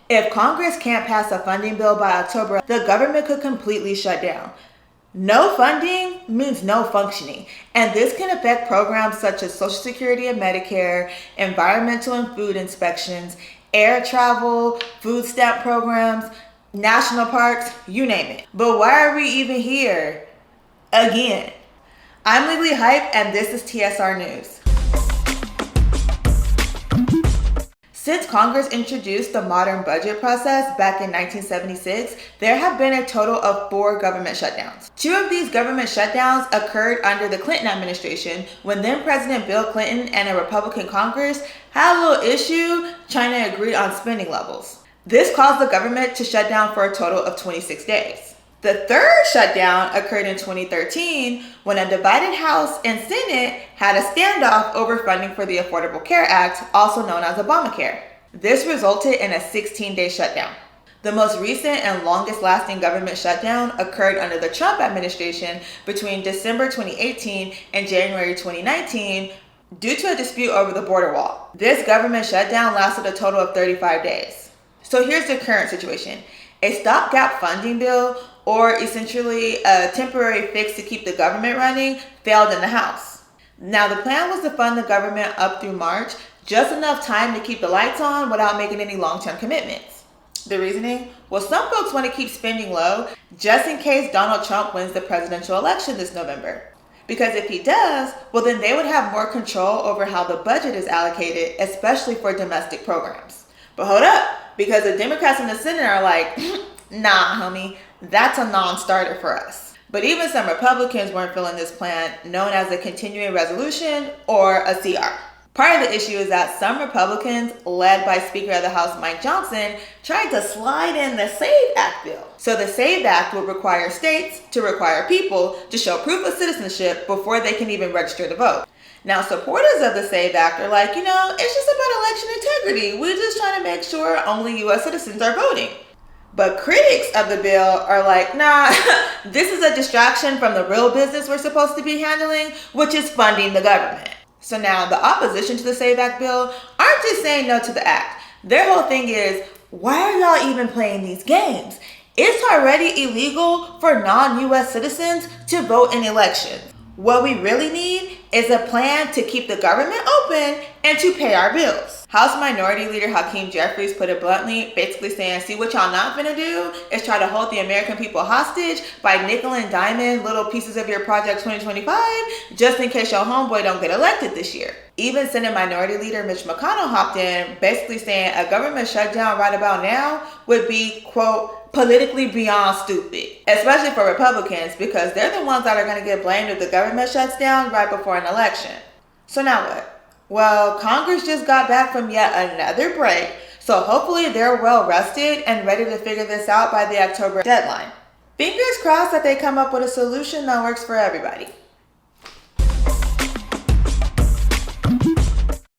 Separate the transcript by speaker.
Speaker 1: If Congress can't pass a funding bill by October, the government could completely shut down. No funding means no functioning, and this can affect programs such as Social Security and Medicare, environmental and food inspections, air travel, food stamp programs, national parks, you name it. But why are we even here? Again. I'm Legally Hype, and this is TSR Newz. Since Congress introduced the modern budget process back in 1976, there have been a total of 4 government shutdowns. 2 of these government shutdowns occurred under the Clinton administration when then President Bill Clinton and a Republican Congress had a little issue trying to agree on spending levels. This caused the government to shut down for a total of 26 days. The 3rd shutdown occurred in 2013 when a divided House and Senate had a standoff over funding for the Affordable Care Act, also known as Obamacare. This resulted in a 16-day shutdown. The most recent and longest lasting government shutdown occurred under the Trump administration between December 2018 and January 2019 due to a dispute over the border wall. This government shutdown lasted a total of 35 days. So here's the current situation. A stopgap funding bill, or essentially a temporary fix to keep the government running, failed in the House. Now, the plan was to fund the government up through March, just enough time to keep the lights on without making any long-term commitments. The reasoning? Well, some folks want to keep spending low just in case Donald Trump wins the presidential election this November. Because if he does, well, then they would have more control over how the budget is allocated, especially for domestic programs. But hold up, because the Democrats in the Senate are like, nah, homie, that's a non-starter for us. But even some Republicans weren't feeling this plan, known as a continuing resolution or a CR. Part of the issue is that some Republicans, led by Speaker of the House Mike Johnson, tried to slide in the SAVE Act bill. So the SAVE Act would require states to require people to show proof of citizenship before they can even register to vote. Now, supporters of the SAVE Act are like, it's just about election integrity. We're just trying to make sure only U.S. citizens are voting. But critics of the bill are like, nah, this is a distraction from the real business we're supposed to be handling, which is funding the government. So now the opposition to the SAVE Act bill aren't just saying no to the act. Their whole thing is, why are y'all even playing these games? It's already illegal for non-U.S. citizens to vote in elections. What we really need is a plan to keep the government open and to pay our bills. House Minority Leader Hakeem Jeffries put it bluntly, basically saying, see, what y'all not finna do is try to hold the American people hostage by nickel and diamond little pieces of your Project 2025 just in case your homeboy don't get elected this year. Even Senate Minority Leader Mitch McConnell hopped in, basically saying a government shutdown right about now would be, quote, politically beyond stupid, especially for Republicans, because they're the ones that are going to get blamed if the government shuts down right before an election. So now what? Well, Congress just got back from yet another break, so hopefully they're well rested and ready to figure this out by the October deadline. Fingers crossed that they come up with a solution that works for everybody.